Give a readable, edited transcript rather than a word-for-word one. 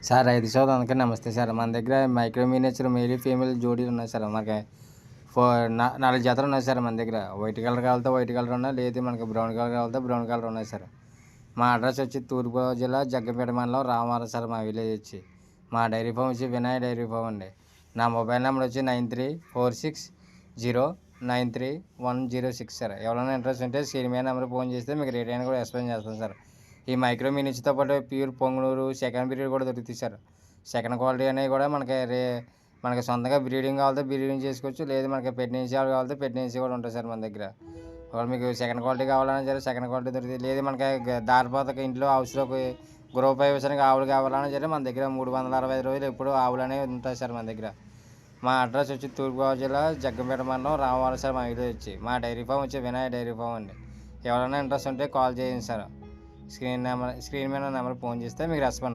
Sir రైతు సోదరులకి నమస్తే సార్. మన దగ్గర మైక్రో మినియేచర్ మేల్ ఫీమేల్ జోడీలు ఉన్నాయి సార్. మనకి 4 జతలు ఉన్నాయి సార్ మన దగ్గర. వైట్ కలర్ కావాలితే వైట్ కలర్ ఉన్నాయి, లేదు మనకి బ్రౌన్ కలర్ కావాలితే బ్రౌన్ కలర్ ఉన్నాయి సార్. మా అడ్రస్ వచ్చి తూర్పుగోదావరి జిల్లా జగ్గంపేట మండలం రామవరం సార్. మా విలేజ్ వచ్చి మా డైరీ ఫామ్ వచ్చి వినాయక డైరీ ఫామ్ అండి. నా మొబైల్ నెంబర్ వచ్చి 9346093106 సార్. ఎవరైనా ఇంట్రెస్ట్ ఉంటే స్క్రీన్ మీద నెంబర్ ఫోన్ చేస్తే మీకు రేట్ అయినా కూడా ఎక్స్ప్లెయిన్ చేస్తాను సార్. ఈ మైక్రో మినిచ్తో పాటు ప్యూర్ పొంగునూరు సెకండ్ బ్రీడ్ కూడా దొరుకుతాయి సార్. సెకండ్ క్వాలిటీ అనేవి కూడా మనకి సొంతంగా బ్రీడింగ్ కావాలంటే బ్రీడింగ్ చేసుకోవచ్చు, లేదు మనకి ప్రెగ్నెన్సీ కావాలంటే ప్రెగ్నెన్సీ కూడా ఉంటుంది సార్ మన దగ్గర. ఒకవేళ మీకు సెకండ్ క్వాలిటీ కావాలన్నా సరే సెకండ్ క్వాలిటీ దొరుకుతుంది, లేదు మనకి దారిపోతకి ఇంట్లో హౌస్లోకి గృహప్రవేశానికి ఆవులు కావాలన్నా సరే మన దగ్గర 365 రోజులు ఎప్పుడు ఆవులు అనేవి ఉంటాయి సార్ మన దగ్గర. మా అడ్రస్ వచ్చి తూర్పుగోదావరి జిల్లా జగ్గంపేట మండలం రామవరం సార్. మా విలేజ్ వచ్చి మా డైరీ ఫామ్ వచ్చి వినాయక డైరీ ఫామ్ అండి. ఎవరైనా ఇంట్రెస్ట్ ఉంటే కాల్ చేయండి సార్. స్క్రీన్ మీద నెంబర్ ఫోన్ చేస్తే మీకు రెస్పాండ్